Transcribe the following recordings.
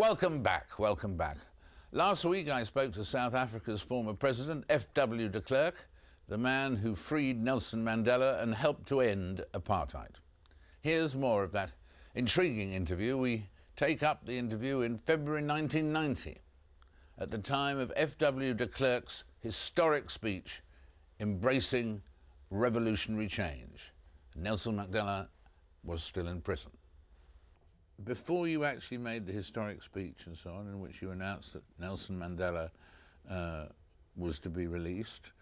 Welcome back, welcome back. Last week I spoke to South Africa's former president, F.W. de Klerk, the man who freed Nelson Mandela and helped to end apartheid. Here's more of that intriguing interview. We take up the interview in February 1990, at the time of F.W. de Klerk's historic speech embracing revolutionary change. Nelson Mandela was still in prison. Before you actually made the historic speech and so on, in which you announced that Nelson Mandela was to be released,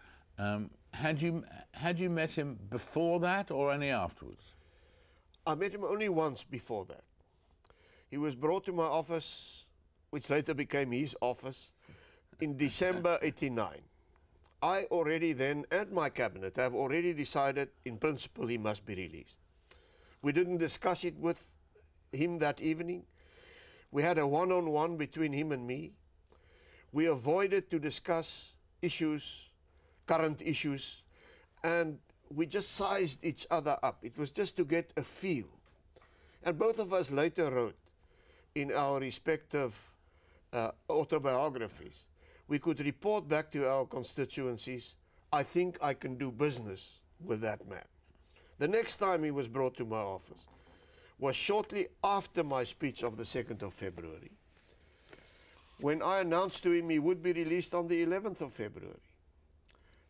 had you met him before that or only afterwards? I met him only once before that. He was brought to my office, which later became his office, in December '89. I already then, and my cabinet, have already decided, in principle, he must be released. We didn't discuss it with him that evening. We had a one-on-one between him and me. We avoided to discuss issues, current issues, and we just sized each other up. It was just to get a feel. And both of us later wrote in our respective autobiographies. We could report back to our constituencies, I think I can do business with that man. The next time he was brought to my office was shortly after my speech of the 2nd of February, when I announced to him he would be released on the 11th of February.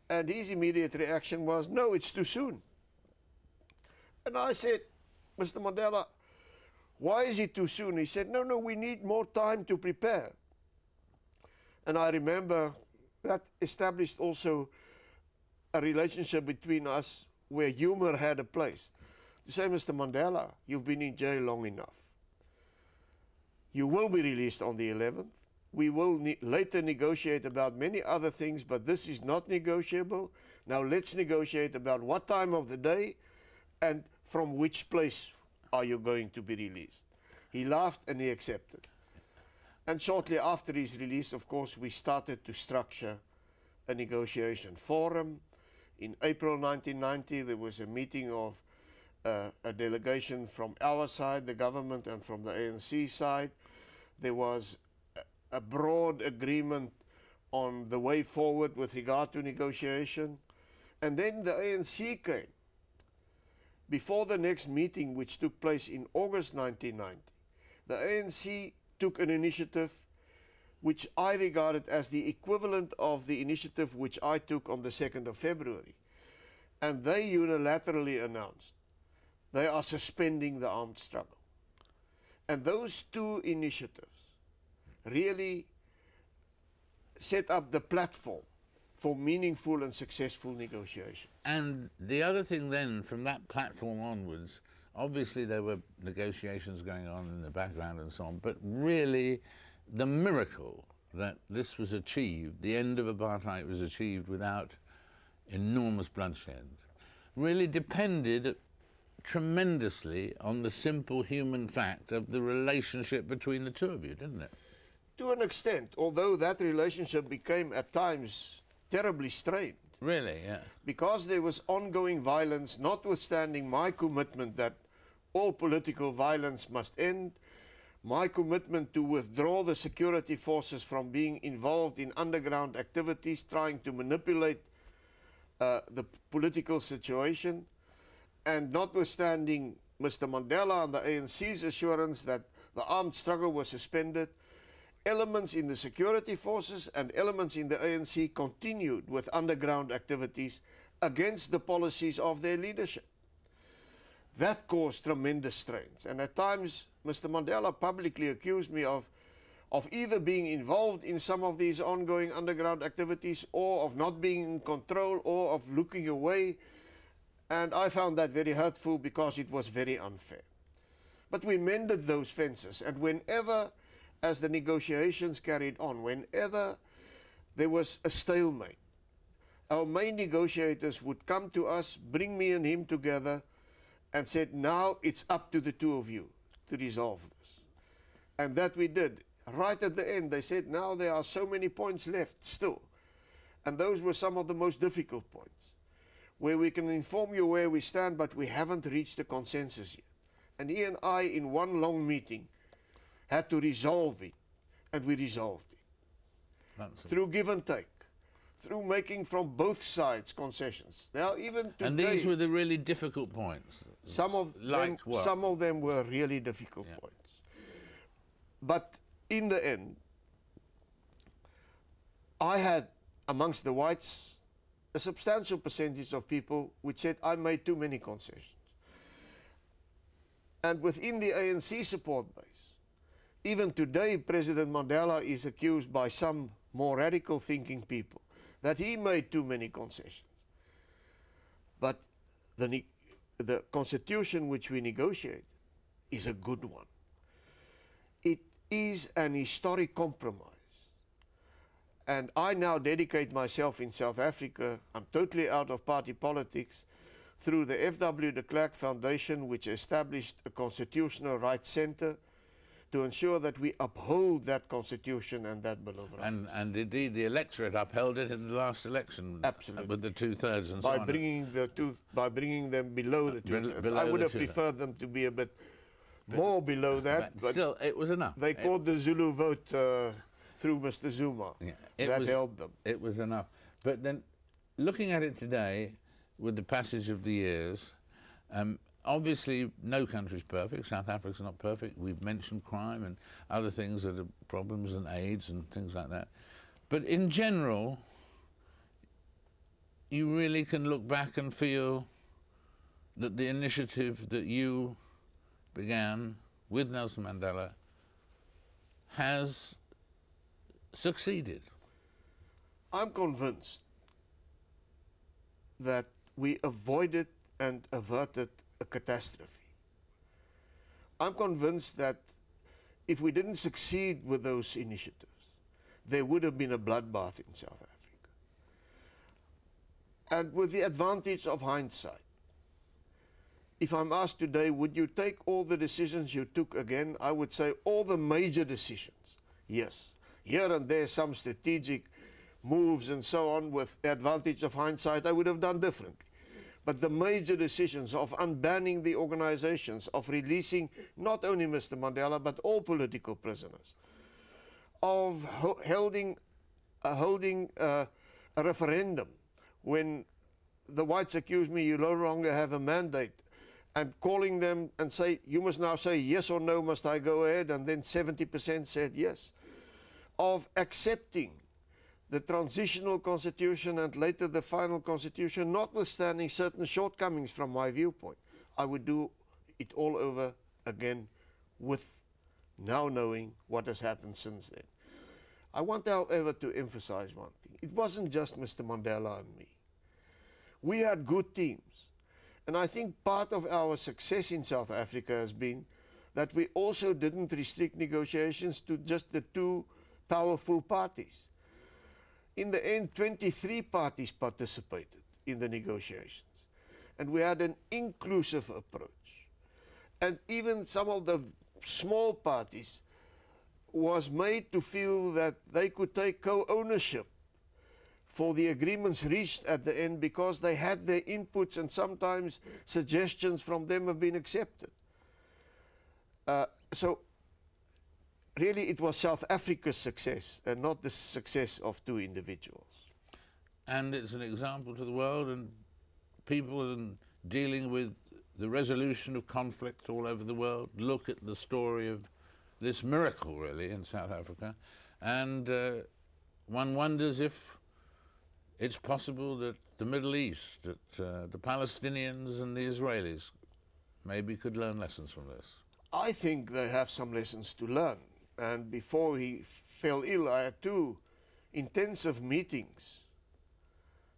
And his immediate reaction was, no, it's too soon. And I said, Mr. Mandela, why is it too soon? He said, no, we need more time to prepare. And I remember that established also a relationship between us where humor had a place. To say, Mr. Mandela, you've been in jail long enough. You will be released on the 11th. We will later negotiate about many other things, but this is not negotiable. Now let's negotiate about what time of the day and from which place are you going to be released. He laughed and he accepted. And shortly after his release, of course, we started to structure a negotiation forum. In April 1990, there was a meeting of a delegation from our side, the government, and from the ANC side. There was a broad agreement on the way forward with regard to negotiation. And then the ANC came. Before the next meeting, which took place in August 1990, the ANC took an initiative which I regarded as the equivalent of the initiative which I took on the 2nd of February. And they unilaterally announced they are suspending the armed struggle. And those two initiatives really set up the platform for meaningful and successful negotiation. And the other thing then, from that platform onwards, obviously there were negotiations going on in the background and so on, but really the miracle that this was achieved, the end of apartheid was achieved without enormous bloodshed, really depended tremendously on the simple human fact of the relationship between the two of you, didn't it? To an extent, although that relationship became at times terribly strained. Really, yeah. Because there was ongoing violence, notwithstanding my commitment that all political violence must end, my commitment to withdraw the security forces from being involved in underground activities, trying to manipulate the political situation, and notwithstanding Mr. Mandela and the ANC's assurance that the armed struggle was suspended, elements in the security forces and elements in the ANC continued with underground activities against the policies of their leadership. That caused tremendous strains, and at times Mr. Mandela publicly accused me of either being involved in some of these ongoing underground activities or of not being in control or of looking away, and I found that very hurtful because it was very unfair. But we mended those fences, and whenever, as the negotiations carried on, whenever there was a stalemate, our main negotiators would come to us, bring me and him together, and said, now it's up to the two of you to resolve this. And that we did. Right at the end, they said, now there are so many points left still. And those were some of the most difficult points, where we can inform you where we stand, but we haven't reached a consensus yet. And he and I, in one long meeting, had to resolve it and we resolved it. That's Through give and take, through making from both sides concessions. Now, even today, and these were the really difficult points. some of them were really difficult points. But in the end, I had amongst the whites a substantial percentage of people which said I made too many concessions. And within the ANC support base, even today President Mandela is accused by some more radical thinking people that he made too many concessions. But the constitution which we negotiated is a good one. It is an historic compromise. And I now dedicate myself in South Africa, I'm totally out of party politics, through the F.W. de Klerk Foundation, which established a constitutional rights center to ensure that we uphold that constitution and that Bill of Rights. And indeed the electorate upheld it in the last election. Absolutely. With the 2/3 and by so on. By bringing them below the 2/3. I would have preferred them to be a bit more below that. But still, it was enough. They called the Zulu vote through Mr. Zuma. Yeah, that helped them. It was enough. But then, looking at it today, with the passage of the years, obviously no country's perfect. South Africa's not perfect. We've mentioned crime and other things that are problems, and AIDS and things like that. But in general, you really can look back and feel that the initiative that you began with Nelson Mandela has succeeded. I'm convinced that we avoided and averted a catastrophe. I'm convinced that if we didn't succeed with those initiatives, there would have been a bloodbath in South Africa. And with the advantage of hindsight, if I'm asked today, would you take all the decisions you took again? I would say all the major decisions, yes. Here and there, some strategic moves and so on, with the advantage of hindsight, I would have done differently. But the major decisions of unbanning the organizations, of releasing not only Mr. Mandela, but all political prisoners, of holding a referendum when the whites accused me, you no longer have a mandate, and calling them and say, you must now say yes or no, must I go ahead? And then 70% said yes. Of accepting the transitional constitution and later the final constitution, notwithstanding certain shortcomings from my viewpoint. I would do it all over again with now knowing what has happened since then. I want, however, to emphasize one thing. It wasn't just Mr. Mandela and me. We had good teams. And I think part of our success in South Africa has been that we also didn't restrict negotiations to just the two powerful parties. In the end, 23 parties participated in the negotiations. And we had an inclusive approach. And even some of the small parties was made to feel that they could take co-ownership for the agreements reached at the end, because they had their inputs and sometimes suggestions from them have been accepted. So really it was South Africa's success and not the success of two individuals. And it's an example to the world and people in dealing with the resolution of conflict all over the world. Look at the story of this miracle, really, in South Africa. And one wonders if it's possible that the Middle East, that the Palestinians and the Israelis maybe could learn lessons from this. I think they have some lessons to learn. And before he fell ill, I had two intensive meetings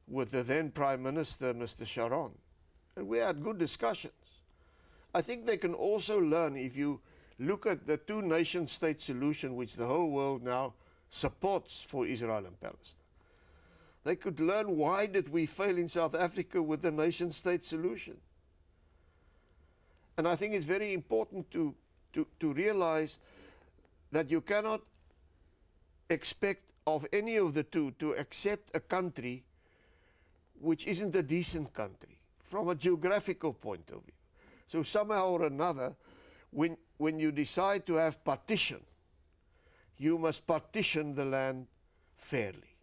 with the then Prime Minister, Mr. Sharon. And we had good discussions. I think they can also learn, if you look at the two nation-state solution which the whole world now supports for Israel and Palestine. They could learn, why did we fail in South Africa with the nation-state solution? And I think it's very important to realize that you cannot expect of any of the two to accept a country which isn't a decent country from a geographical point of view. So somehow or another, when you decide to have partition, you must partition the land fairly.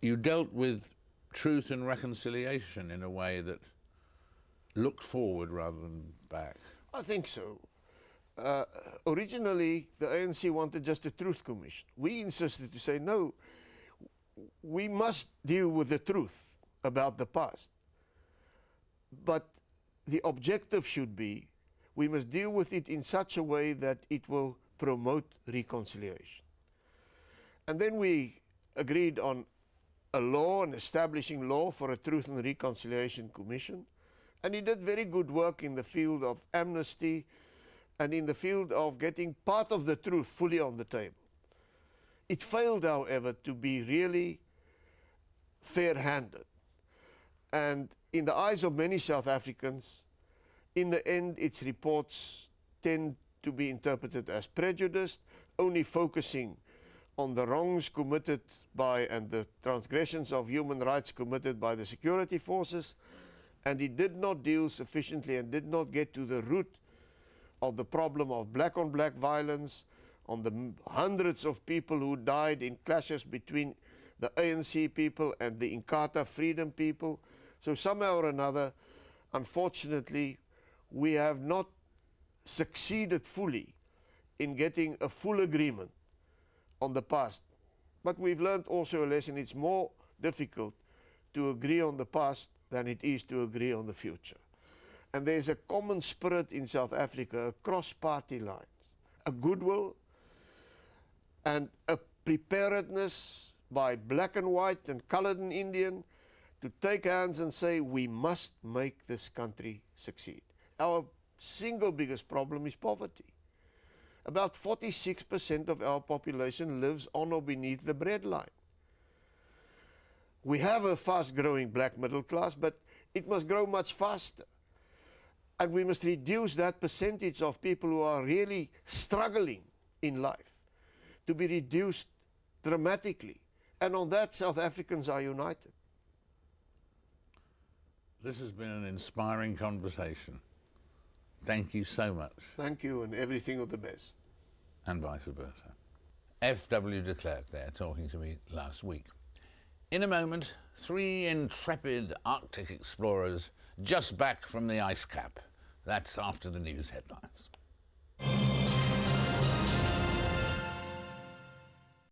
You dealt with truth and reconciliation in a way that looked forward rather than back. I think so. Originally, the ANC wanted just a truth commission. We insisted to say, no, we must deal with the truth about the past. But the objective should be, we must deal with it in such a way that it will promote reconciliation. And then we agreed on a law, an establishing law for a Truth and Reconciliation Commission. And he did very good work in the field of amnesty and in the field of getting part of the truth fully on the table. It failed, however, to be really fair-handed. And in the eyes of many South Africans, in the end, its reports tend to be interpreted as prejudiced, only focusing on the wrongs committed by and the transgressions of human rights committed by the security forces, and it did not deal sufficiently and did not get to the root of the problem of black-on-black violence, on the hundreds of people who died in clashes between the ANC people and the Inkatha freedom people. So somehow or another, unfortunately, we have not succeeded fully in getting a full agreement on the past. But we've learned also a lesson. It's more difficult to agree on the past than it is to agree on the future. And there's a common spirit in South Africa across party lines, a goodwill and a preparedness by black and white and colored and Indian to take hands and say, we must make this country succeed. Our single biggest problem is poverty. About 46% of our population lives on or beneath the breadline. We have a fast-growing black middle class, but it must grow much faster. And we must reduce that percentage of people who are really struggling in life to be reduced dramatically. And on that, South Africans are united. This has been an inspiring conversation. Thank you so much. Thank you, and everything of the best. And vice versa. F.W. de Klerk there, talking to me last week. In a moment, 3 intrepid Arctic explorers just back from the ice cap. That's after the news headlines.